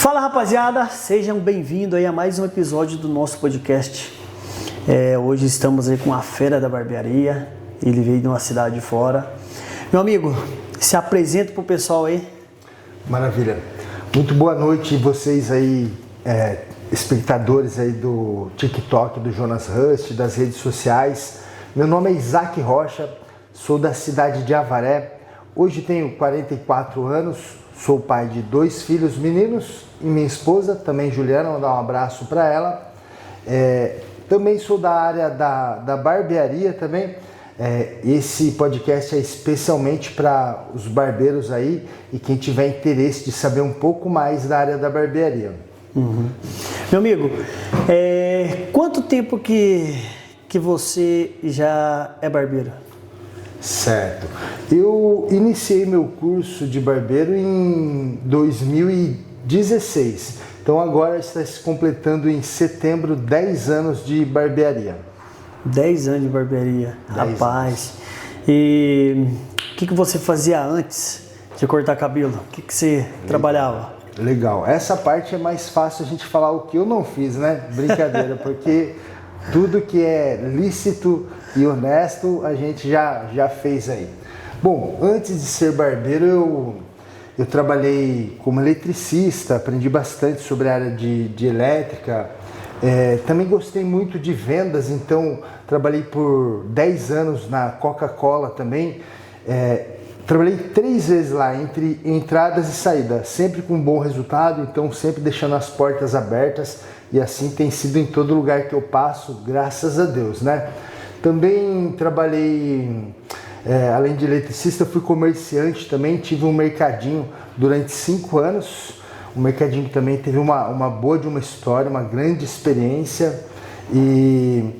Fala rapaziada, sejam bem-vindos aí a mais um episódio do nosso podcast. Hoje estamos aí com a fera da barbearia, ele veio de uma cidade de fora. Meu amigo, se apresenta pro pessoal aí. Maravilha, muito boa noite vocês aí, espectadores aí do TikTok, do Jonas Rust, das redes sociais. Meu nome é Isaac Rocha, sou da cidade de Avaré, hoje tenho 44 anos, sou pai de 2 filhos meninos e minha esposa, também Juliana, vou dar um abraço para ela. Também sou da área da barbearia também. Esse podcast é especialmente para os barbeiros aí e quem tiver interesse de saber um pouco mais da área da barbearia. Uhum. Meu amigo, quanto tempo que você já é barbeiro? Certo. Eu iniciei meu curso de barbeiro em 2016. Então agora está se completando em setembro 10 anos de barbearia. 10 anos de barbearia, rapaz. E o que você fazia antes de cortar cabelo? O que você trabalhava? Legal. Essa parte é mais fácil a gente falar o que eu não fiz, né? Brincadeira, porque tudo que é lícito e honesto a gente já fez aí. Bom, antes de ser barbeiro eu trabalhei como eletricista, aprendi bastante sobre a área de elétrica. Também gostei muito de vendas, então trabalhei por 10 anos na Coca-Cola também. Trabalhei 3 vezes lá, entre entradas e saídas, sempre com bom resultado, então sempre deixando as portas abertas, e assim tem sido em todo lugar que eu passo, graças a Deus, né? Também trabalhei, além de eletricista, fui comerciante também, tive um mercadinho durante 5 anos, um mercadinho que também teve uma boa de uma história, uma grande experiência, e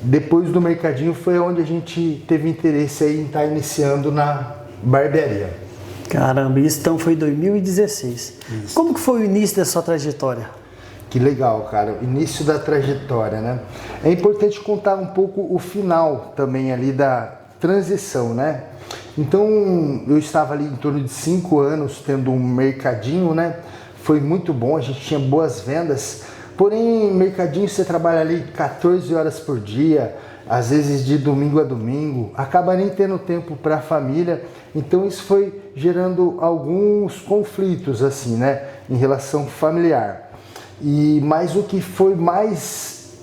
depois do mercadinho foi onde a gente teve interesse aí em estar iniciando na barbearia. Caramba, isso então foi em 2016. Isso. Como que foi o início da sua trajetória? Que legal, cara, o início da trajetória, né? É importante contar um pouco o final também ali da transição, né? Então, eu estava ali em torno de 5 anos tendo um mercadinho, né? Foi muito bom, a gente tinha boas vendas, porém, mercadinho você trabalha ali 14 horas por dia, às vezes de domingo a domingo, acaba nem tendo tempo para a família, então isso foi gerando alguns conflitos, assim, né? Em relação familiar. Mas o que foi mais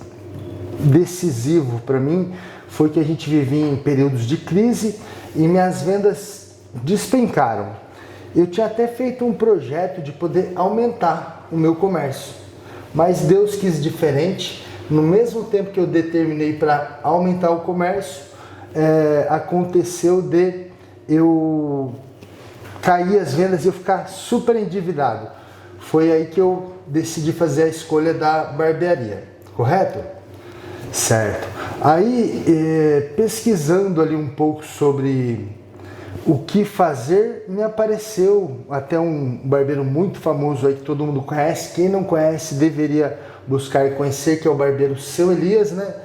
decisivo para mim foi que a gente vivia em períodos de crise e minhas vendas despencaram. Eu tinha até feito um projeto de poder aumentar o meu comércio, mas Deus quis diferente. No mesmo tempo que eu determinei para aumentar o comércio, aconteceu de eu cair as vendas e eu ficar super endividado. Foi aí que eu decidi fazer a escolha da barbearia, correto? Certo. Aí, pesquisando ali um pouco sobre o que fazer, me apareceu até um barbeiro muito famoso aí que todo mundo conhece. Quem não conhece deveria buscar e conhecer, que é o barbeiro Seu Elias, né?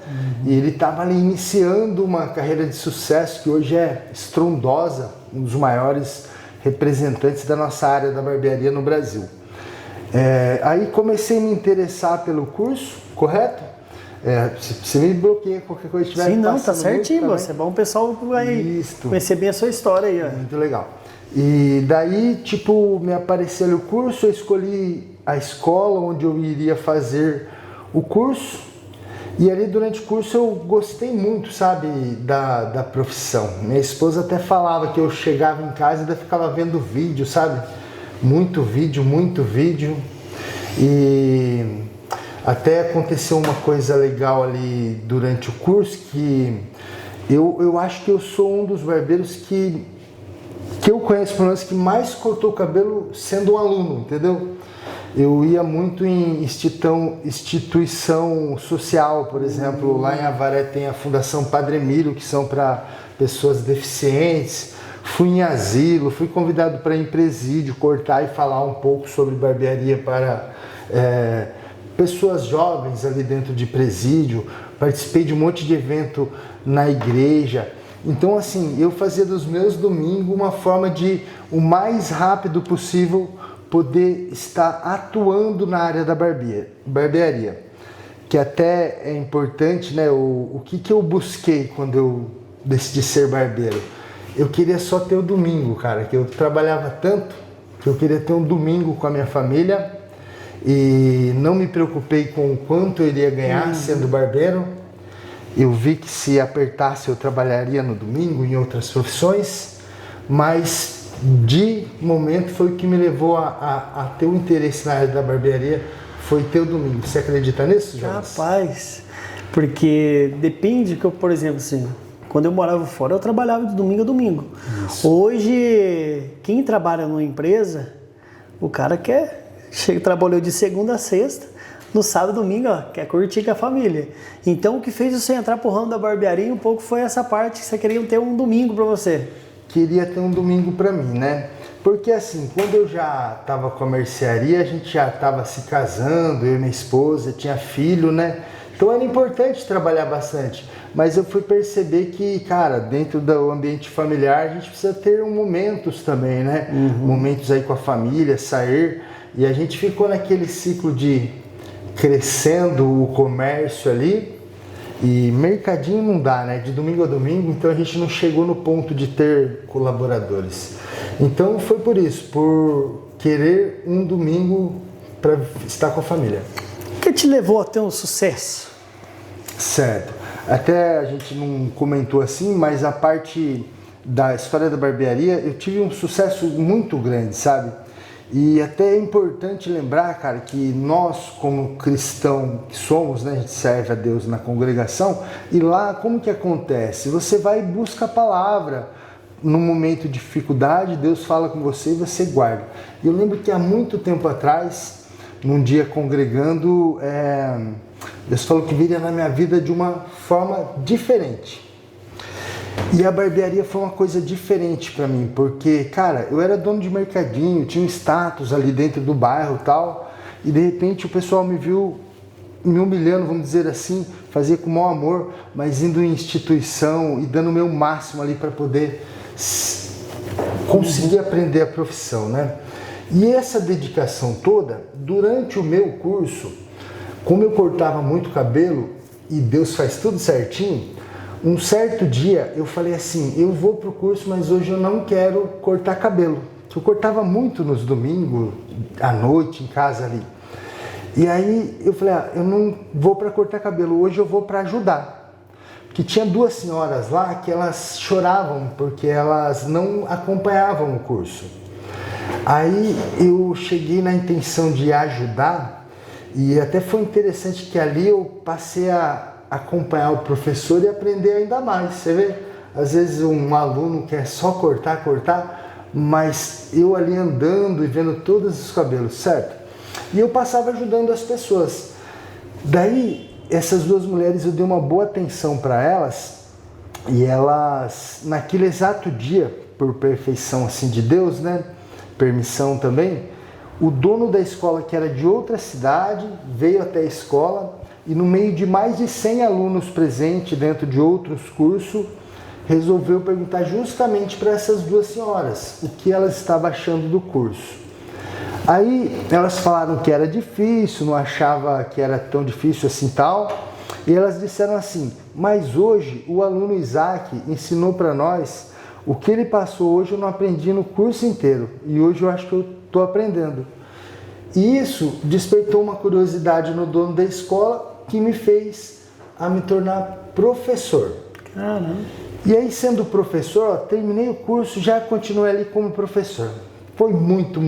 E ele estava ali iniciando uma carreira de sucesso que hoje é estrondosa, um dos maiores representantes da nossa área da barbearia no Brasil. Aí comecei a me interessar pelo curso, correto? Você me bloqueia qualquer coisa que estiver passando. Sim, não, tá certinho, você é bom, o pessoal vai conhecer bem a sua história aí. Ó. Muito legal. E daí, me apareceu ali o curso, eu escolhi a escola onde eu iria fazer o curso, e ali durante o curso eu gostei muito, sabe, da profissão. Minha esposa até falava que eu chegava em casa e ainda ficava vendo vídeo, sabe? Muito vídeo, e até aconteceu uma coisa legal ali durante o curso, que eu acho que eu sou um dos barbeiros que eu conheço, pelo menos, que mais cortou o cabelo sendo um aluno, entendeu? Eu ia muito em instituição social, por exemplo, lá em Avaré tem a Fundação Padre Emílio, que são para pessoas deficientes. Fui em asilo, fui convidado para ir em presídio, cortar e falar um pouco sobre barbearia para pessoas jovens ali dentro de presídio. Participei de um monte de evento na igreja. Então, assim, eu fazia dos meus domingos uma forma de, o mais rápido possível, poder estar atuando na área da barbearia. Que até é importante, né? O que eu busquei quando eu decidi ser barbeiro? Eu queria só ter o domingo, cara, que eu trabalhava tanto que eu queria ter um domingo com a minha família e não me preocupei com o quanto eu iria ganhar sendo barbeiro. Eu vi que se apertasse eu trabalharia no domingo em outras profissões, mas de momento foi o que me levou a ter o interesse na área da barbearia, foi ter o domingo. Você acredita nisso, Jonas? Rapaz, porque depende que eu, por exemplo, assim, quando eu morava fora, eu trabalhava de domingo a domingo. Isso. Hoje, quem trabalha numa empresa, o cara trabalhou de segunda a sexta, no sábado e domingo, ó, quer curtir com a família. Então, o que fez você entrar pro ramo da barbearia um pouco foi essa parte que você queria ter um domingo para você. Queria ter um domingo para mim, né? Porque assim, quando eu já estava com a mercearia, a gente já estava se casando, eu e minha esposa, tinha filho, né? Então era importante trabalhar bastante. Mas eu fui perceber que, cara, dentro do ambiente familiar, a gente precisa ter momentos também, né? Momentos aí com a família, sair. E a gente ficou naquele ciclo de crescendo o comércio ali. E mercadinho não dá, né? De domingo a domingo, então a gente não chegou no ponto de ter colaboradores. Então foi por isso, por querer um domingo para estar com a família. O que te levou a ter um sucesso? Certo. Até a gente não comentou assim, mas a parte da história da barbearia, eu tive um sucesso muito grande, sabe? E até é importante lembrar, cara, que nós, como cristão que somos, né, a gente serve a Deus na congregação, e lá como que acontece? Você vai e busca a palavra, no momento de dificuldade, Deus fala com você e você guarda. E eu lembro que há muito tempo atrás, num dia congregando, Deus falou que viria na minha vida de uma forma diferente. E a barbearia foi uma coisa diferente para mim, porque, cara, eu era dono de mercadinho, tinha um status ali dentro do bairro e tal, e de repente o pessoal me viu me humilhando, vamos dizer assim, fazia com o maior amor, mas indo em instituição e dando o meu máximo ali para poder conseguir aprender a profissão, né? E essa dedicação toda, durante o meu curso, como eu cortava muito cabelo, e Deus faz tudo certinho, um certo dia eu falei assim, eu vou pro curso, mas hoje eu não quero cortar cabelo. Eu cortava muito nos domingos, à noite, em casa ali. E aí eu falei, eu não vou para cortar cabelo, hoje eu vou para ajudar. Porque tinha duas senhoras lá que elas choravam porque elas não acompanhavam o curso. Aí eu cheguei na intenção de ajudar e até foi interessante que ali eu passei a acompanhar o professor e aprender ainda mais. Você vê, às vezes um aluno quer só cortar, mas eu ali andando e vendo todos os cabelos, certo? E eu passava ajudando as pessoas. Daí, essas duas mulheres, eu dei uma boa atenção para elas e elas, naquele exato dia, por perfeição assim de Deus, né? Permissão também, o dono da escola, que era de outra cidade, veio até a escola e no meio de mais de 100 alunos presentes dentro de outros cursos, resolveu perguntar justamente para essas duas senhoras o que elas estavam achando do curso. Aí elas falaram que era difícil, não achava que era tão difícil assim tal, e elas disseram assim, mas hoje o aluno Isaac ensinou para nós o que ele passou hoje eu não aprendi no curso inteiro, e hoje eu acho que eu estou aprendendo. E isso despertou uma curiosidade no dono da escola que me fez a me tornar professor. Caramba. E aí, sendo professor, terminei o curso, já continuei ali como professor. Foi muito.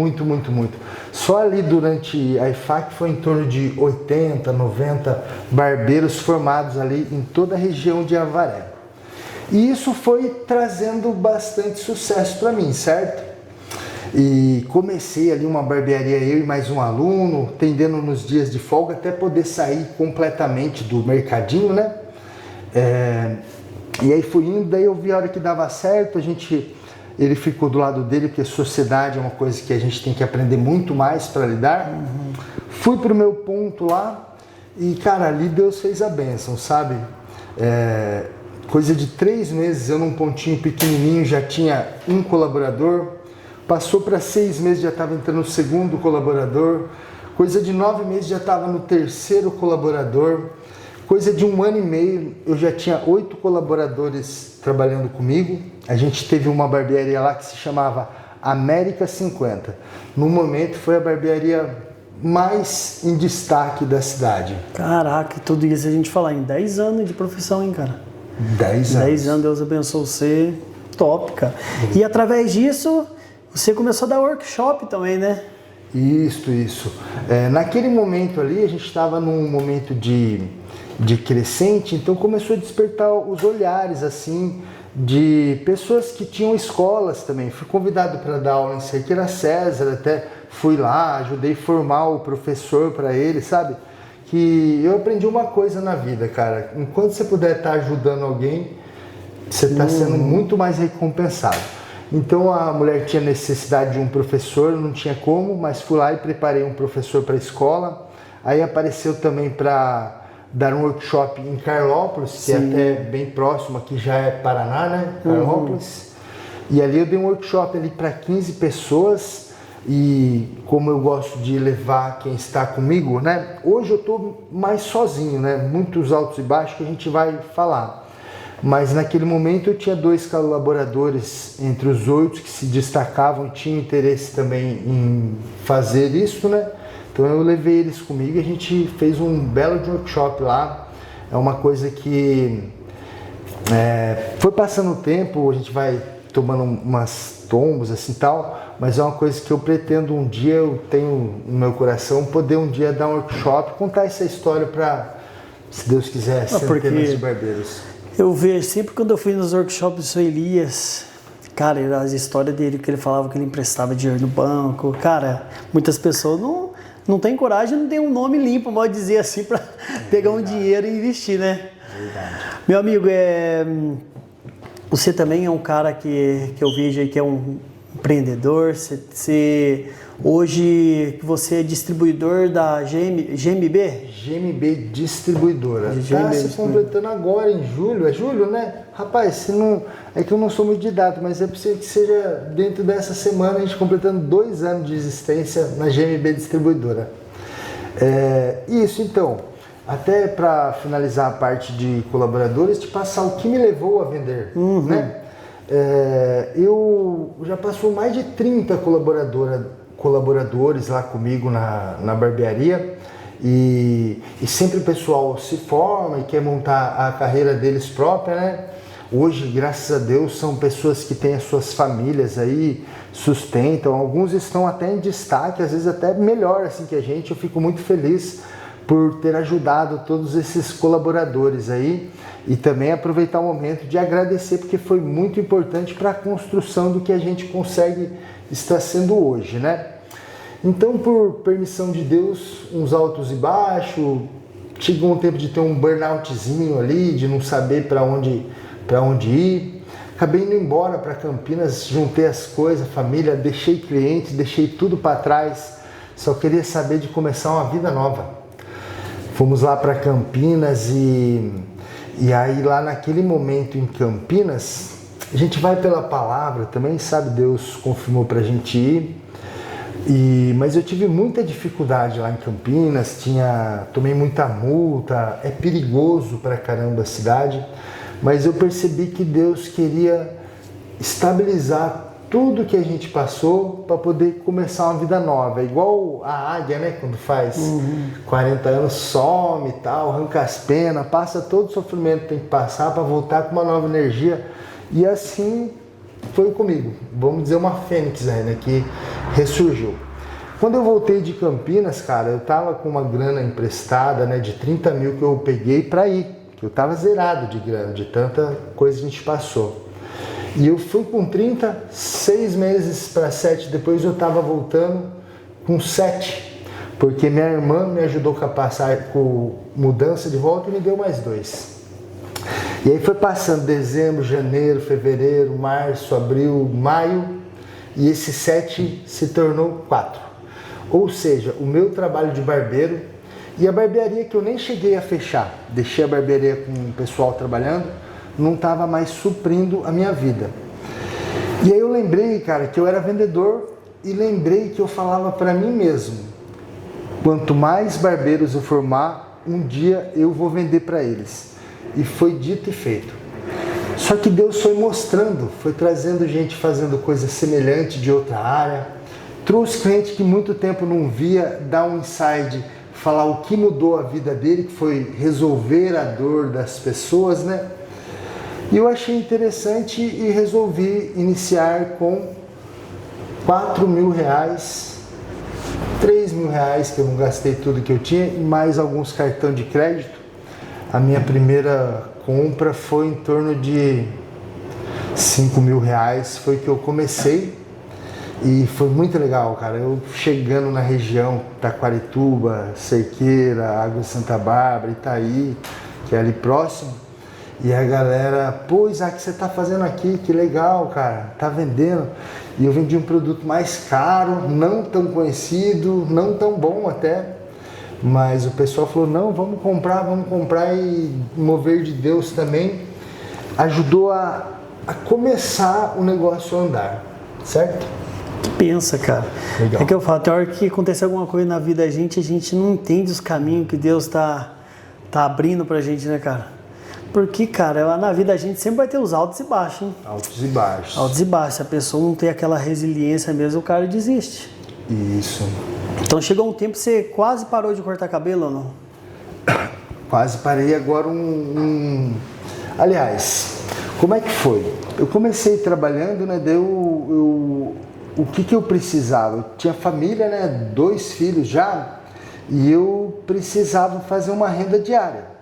Só ali durante a IFAC foi em torno de 80, 90 barbeiros formados ali em toda a região de Avaré. E isso foi trazendo bastante sucesso para mim, certo? E comecei ali uma barbearia, eu e mais um aluno, tendendo nos dias de folga até poder sair completamente do mercadinho, né? E aí fui indo, daí eu vi a hora que dava certo, ele ficou do lado dele, porque sociedade é uma coisa que a gente tem que aprender muito mais para lidar. Fui pro meu ponto lá e, cara, ali Deus fez a bênção, sabe? Coisa de 3 meses, eu num pontinho pequenininho já tinha um colaborador. Passou para 6 meses, já estava entrando no segundo colaborador. Coisa de 9 meses, já estava no terceiro colaborador. Coisa de 1 ano e meio, eu já tinha 8 colaboradores trabalhando comigo. A gente teve uma barbearia lá que se chamava América 50. No momento foi a barbearia mais em destaque da cidade. Caraca, tudo isso a gente falar em 10 anos de profissão, hein, cara? 10 anos. 10 anos, Deus abençoe você. Top, cara. E através disso, você começou a dar workshop também, né? Isso. Naquele momento ali, a gente estava num momento de crescente, então começou a despertar os olhares, assim, de pessoas que tinham escolas também. Fui convidado para dar aula em Cerqueira César, até fui lá, ajudei a formar o professor para ele, sabe? Que eu aprendi uma coisa na vida, cara. Enquanto você puder estar ajudando alguém, você está sendo muito mais recompensado. Então a mulher tinha necessidade de um professor, não tinha como, mas fui lá e preparei um professor para a escola. Aí apareceu também para dar um workshop em Carlópolis, que é até bem próximo, aqui já é Paraná, né? Carlópolis. E ali eu dei um workshop ali para 15 pessoas. E como eu gosto de levar quem está comigo, né? Hoje eu estou mais sozinho, né? Muitos altos e baixos que a gente vai falar. Mas naquele momento eu tinha 2 colaboradores entre os 8 que se destacavam e tinham interesse também em fazer isso, né? Então eu levei eles comigo e a gente fez um belo workshop lá. É uma coisa que foi passando o tempo, a gente vai tomando umas tombos assim tal, mas é uma coisa que eu pretendo um dia, eu tenho no meu coração, poder um dia dar um workshop, contar essa história para, se Deus quiser, centenas de barbeiros. Eu vejo, sempre quando eu fui nos workshops do Sr. Elias, cara, as histórias dele, que ele falava que ele emprestava dinheiro no banco, cara, muitas pessoas não tem coragem, não tem um nome limpo, pode dizer assim, para pegar um dinheiro e investir, né? Verdade. Meu amigo, você também é um cara que eu vejo aí que é um empreendedor, hoje você é distribuidor da GMB? GMB Distribuidora. Está se completando agora em julho, é julho, né? Rapaz, é que eu não sou muito didático, mas é possível que seja dentro dessa semana a gente completando 2 anos de existência na GMB Distribuidora. Isso, então, até para finalizar a parte de colaboradores, te passar o que me levou a vender, né? Eu já passou mais de 30 colaboradores lá comigo na barbearia e sempre o pessoal se forma e quer montar a carreira deles própria, né? Hoje, graças a Deus, são pessoas que têm as suas famílias aí, sustentam, alguns estão até em destaque, às vezes até melhor assim que a gente. Eu fico muito feliz por ter ajudado todos esses colaboradores aí e também aproveitar o momento de agradecer, porque foi muito importante para a construção do que a gente consegue estar sendo hoje, né? Então, por permissão de Deus, uns altos e baixos, chegou um tempo de ter um burnoutzinho ali, de não saber para onde ir. Acabei indo embora para Campinas, juntei as coisas, família, deixei clientes, deixei tudo para trás, só queria saber de começar uma vida nova. Fomos lá para Campinas e aí lá naquele momento em Campinas, a gente vai pela palavra também, sabe, Deus confirmou para a gente ir. Mas eu tive muita dificuldade lá em Campinas, tomei muita multa, é perigoso pra caramba a cidade, mas eu percebi que Deus queria estabilizar tudo que a gente passou para poder começar uma vida nova. É igual a águia, né? Quando faz 40 anos, some e tal, arranca as penas, passa todo o sofrimento que tem que passar para voltar com uma nova energia. E assim foi comigo. Vamos dizer uma fênix aí, né? Que ressurgiu. Quando eu voltei de Campinas, cara, eu tava com uma grana emprestada, né? De 30 mil que eu peguei para ir. Que eu tava zerado de grana, de tanta coisa que a gente passou. E eu fui com 30, 6 meses para 7 depois eu estava voltando com 7, porque minha irmã me ajudou com mudança de volta e me deu mais 2. E aí foi passando dezembro, janeiro, fevereiro, março, abril, maio, e esse 7 se tornou 4. Ou seja, o meu trabalho de barbeiro e a barbearia que eu nem cheguei a fechar, deixei a barbearia com o pessoal trabalhando, não estava mais suprindo a minha vida. E aí eu lembrei, cara, que eu era vendedor e lembrei que eu falava para mim mesmo, quanto mais barbeiros eu formar, um dia eu vou vender para eles. E foi dito e feito. Só que Deus foi mostrando, foi trazendo gente fazendo coisa semelhante de outra área, trouxe cliente que muito tempo não via, dar um insight, falar o que mudou a vida dele, que foi resolver a dor das pessoas, né? E eu achei interessante e resolvi iniciar com R$4.000, R$3.000, que eu não gastei tudo que eu tinha, e mais alguns cartões de crédito. A minha primeira compra foi em torno de R$5.000, foi que eu comecei e foi muito legal, cara. Eu chegando na região Taquarituba, Cerqueira, Água de Santa Bárbara, Itaí, que é ali próximo, e a galera, pô, Isaac, o que você tá fazendo aqui? Que legal, cara, tá vendendo. E eu vendi um produto mais caro, não tão conhecido, não tão bom até, mas o pessoal falou, não, vamos comprar, e mover de Deus também ajudou a começar o negócio a andar, certo? Que pensa, cara. Legal. É que eu falo, tem hora que acontece alguma coisa na vida da gente, a gente não entende os caminhos que Deus tá abrindo pra gente, né, cara? Porque, cara, na vida a gente sempre vai ter os altos e baixos, hein? Altos e baixos. Altos e baixos. Se a pessoa não tem aquela resiliência mesmo, o cara desiste. Isso. Então chegou um tempo que você quase parou de cortar cabelo ou não? Quase parei agora Aliás, como é que foi? Eu comecei trabalhando, né? O que eu precisava? Eu tinha família, né? 2 filhos já, e eu precisava fazer uma renda diária.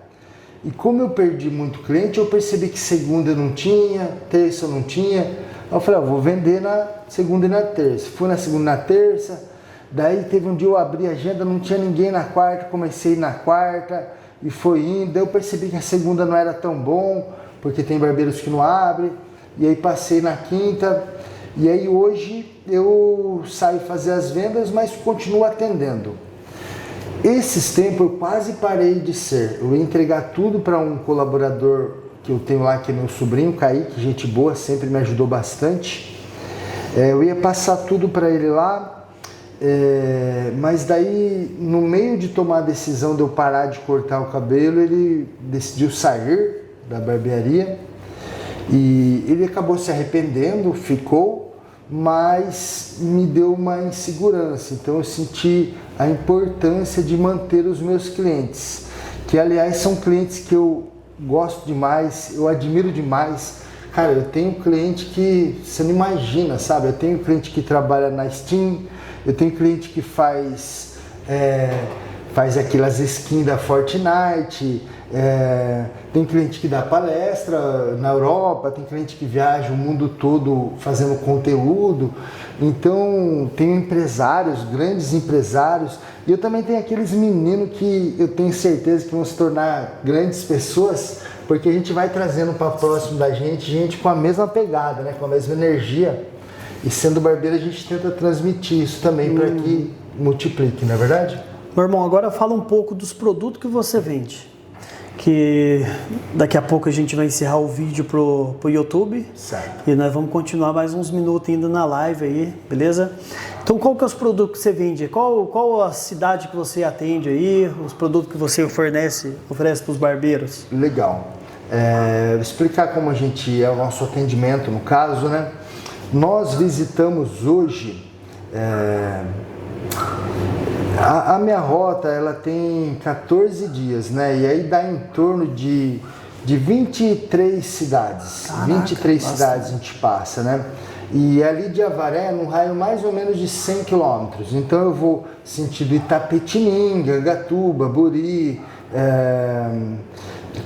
E como eu perdi muito cliente, eu percebi que segunda eu não tinha, terça eu não tinha. Aí eu falei, vou vender na segunda e na terça. Fui na segunda e na terça, daí teve um dia eu abri a agenda, não tinha ninguém na quarta, comecei na quarta e foi indo. Daí eu percebi que a segunda não era tão bom, porque tem barbeiros que não abrem. E aí passei na quinta, e aí hoje eu saio fazer as vendas, mas continuo atendendo. Esses tempos eu quase parei de ser. Eu ia entregar tudo para um colaborador que eu tenho lá, que é meu sobrinho, Kaique, gente boa, sempre me ajudou bastante. Eu ia passar tudo para ele lá, mas daí, no meio de tomar a decisão de eu parar de cortar o cabelo, ele decidiu sair da barbearia e ele acabou se arrependendo, ficou, mas me deu uma insegurança. Então eu senti a importância de manter os meus clientes, que aliás são clientes que eu gosto demais, eu admiro demais. Cara, eu tenho cliente que você não imagina, sabe? Eu tenho cliente que trabalha na Steam, eu tenho cliente que faz aquelas skins da Fortnite, tem cliente que dá palestra na Europa, tem cliente que viaja o mundo todo fazendo conteúdo. Então tenho empresários, grandes empresários, e eu também tenho aqueles meninos que eu tenho certeza que vão se tornar grandes pessoas, porque a gente vai trazendo para próximo da gente com a mesma pegada, né? Com a mesma energia, e sendo barbeiro a gente tenta transmitir isso também para que multiplique, não é verdade? Meu irmão, agora fala um pouco dos produtos que você vende, que daqui a pouco a gente vai encerrar o vídeo pro YouTube. Certo. E nós vamos continuar mais uns minutos ainda na live aí, beleza? Então qual que é os produtos que você vende? Qual a cidade que você atende aí? Os produtos que você oferece para os barbeiros? Legal. Vou explicar como a gente é o nosso atendimento no caso, né? Nós visitamos hoje a minha rota, ela tem 14 dias, né? E aí dá em torno de 23 cidades. Caraca, 23 cidades a gente passa, né? E ali de Avaré, num raio mais ou menos de 100 quilômetros. Então eu vou sentido Itapetininga, Gatuba, Buri,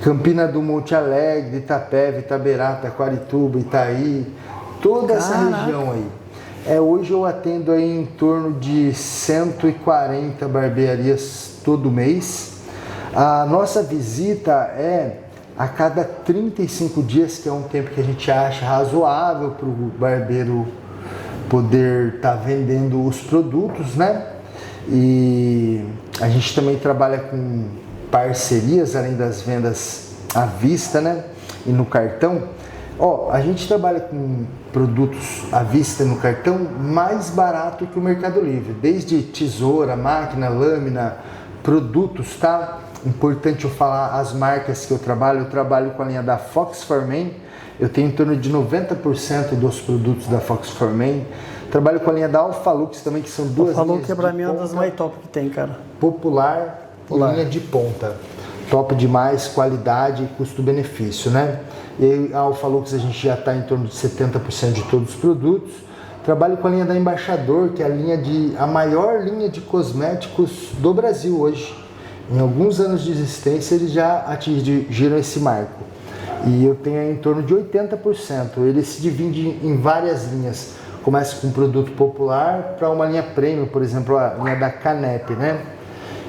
Campina do Monte Alegre, Itapeva, Itaberá, Taquarituba, Itaí, toda essa região aí. Hoje eu atendo aí em torno de 140 barbearias todo mês. A nossa visita é a cada 35 dias, que é um tempo que a gente acha razoável para o barbeiro poder estar vendendo os produtos, né? E a gente também trabalha com parcerias, além das vendas à vista, né? E no cartão. Ó, a gente trabalha com produtos à vista no cartão mais barato que o Mercado Livre, desde tesoura, máquina, lâmina, produtos, tá? Importante eu falar as marcas que eu trabalho com a linha da Fox 4Man, eu tenho em torno de 90% dos produtos da Fox 4Man, trabalho com a linha da Alphalux também, que são duas linhas de ponta. Falou que pra mim é uma das mais top que tem, cara. Popular e linha de ponta. Top demais, qualidade e custo-benefício, né? E a Alphalux a gente já está em torno de 70% de todos os produtos. Trabalho com a linha da Embaixador, que é a maior linha de cosméticos do Brasil hoje. Em alguns anos de existência eles já atingiram esse marco. E eu tenho em torno de 80%. Ele se divide em várias linhas. Começa com um produto popular para uma linha premium, por exemplo, a linha da Canep, né?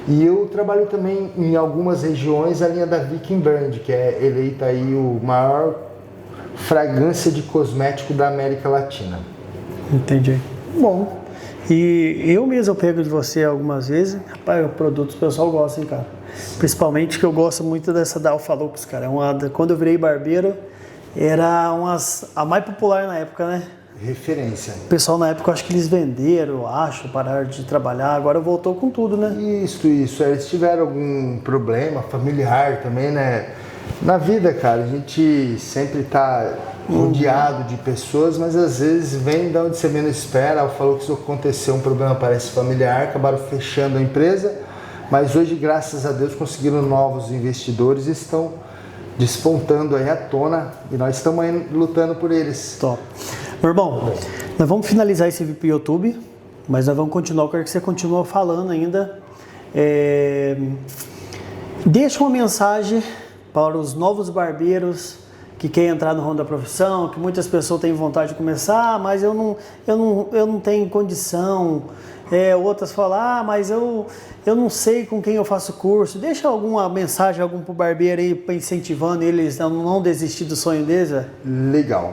E eu trabalho também em algumas regiões a linha da Viking Brand, que é eleita aí o maior fragrância de cosmético da América Latina. Entendi. Bom, e eu mesmo pego de você algumas vezes, rapaz, o produto o pessoal gosta, hein, cara? Principalmente que eu gosto muito dessa da Alphalux, cara. Quando eu virei barbeiro, era a mais popular na época, né? Referência. O pessoal na época, eu acho que eles venderam, pararam de trabalhar, agora voltou com tudo, né? Isso. Eles tiveram algum problema familiar também, né? Na vida, cara, a gente sempre tá rodeado de pessoas, mas às vezes vem de onde você menos espera. Ela falou que isso aconteceu, um problema parece familiar, acabaram fechando a empresa, mas hoje, graças a Deus, conseguiram novos investidores e estão despontando aí à tona e nós estamos aí lutando por eles. Top. Meu irmão, nós vamos finalizar esse vídeo pro YouTube, mas nós vamos continuar, eu quero que você continue falando ainda. Deixa uma mensagem para os novos barbeiros que querem entrar no ramo da profissão, que muitas pessoas têm vontade de começar, mas eu não tenho condição. Outras falam, mas eu não sei com quem eu faço curso. Deixa alguma mensagem pro barbeiro aí, incentivando eles a não desistir do sonho deles. Legal.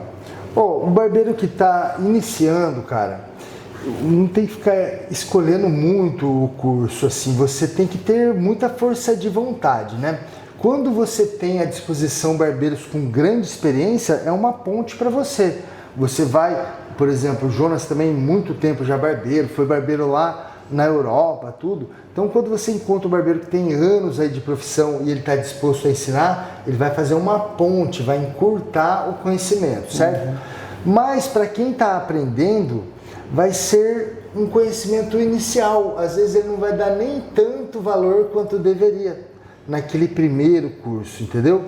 O barbeiro que está iniciando, cara, não tem que ficar escolhendo muito o curso, assim, você tem que ter muita força de vontade, né? Quando você tem à disposição barbeiros com grande experiência, é uma ponte para você. Você vai, por exemplo, o Jonas também, muito tempo já barbeiro, foi barbeiro lá na Europa, tudo. Então, quando você encontra um barbeiro que tem anos aí de profissão e ele está disposto a ensinar, ele vai fazer uma ponte, vai encurtar o conhecimento, certo? Mas para quem está aprendendo, vai ser um conhecimento inicial. Às vezes ele não vai dar nem tanto valor quanto deveria naquele primeiro curso, entendeu?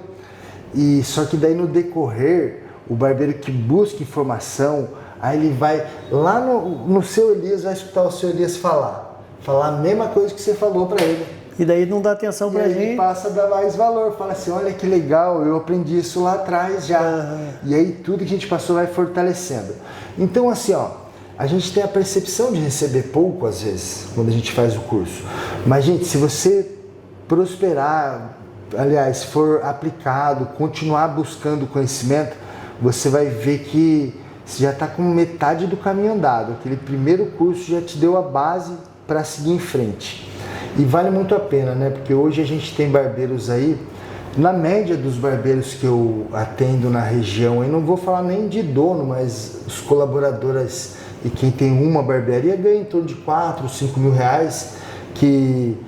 E só que daí no decorrer, o barbeiro que busca informação, aí ele vai lá no seu Elias, vai escutar o seu Elias falar a mesma coisa que você falou para ele. E daí não dá atenção pra gente. Ele passa a dar mais valor, fala assim, olha que legal, eu aprendi isso lá atrás já. E aí tudo que a gente passou vai fortalecendo. Então assim, a gente tem a percepção de receber pouco às vezes, quando a gente faz o curso. Mas gente, se você prosperar, aliás, se for aplicado, continuar buscando conhecimento, você vai ver que você já está com metade do caminho andado. Aquele primeiro curso já te deu a base para seguir em frente. E vale muito a pena, né? Porque hoje a gente tem barbeiros aí, na média dos barbeiros que eu atendo na região, eu não vou falar nem de dono, mas os colaboradores e quem tem uma barbearia ganha em torno de 4, 5 mil reais, que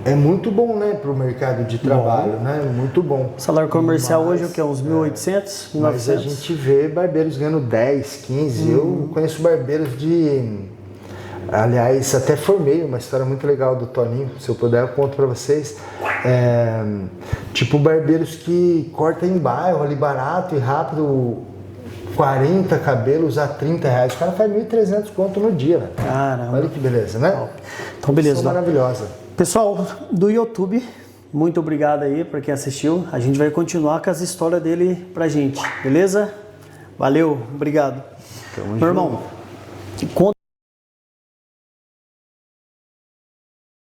é muito bom, né, para o mercado de trabalho, né? Muito bom. O salário comercial hoje é o que? Uns 1.800, 1.900? Mas a gente vê barbeiros ganhando 10, 15. Eu conheço barbeiros de... Aliás, até formei uma história muito legal do Toninho, se eu puder eu conto para vocês. Tipo barbeiros que cortam em bairro ali barato e rápido, 40 cabelos a 30 reais. O cara faz 1.300 conto no dia, né? Caramba. Olha que beleza, né? Então, beleza. Maravilhosa. Pessoal do YouTube, muito obrigado aí para quem assistiu. A gente vai continuar com as histórias dele pra gente, beleza? Valeu, obrigado. Meu irmão, conta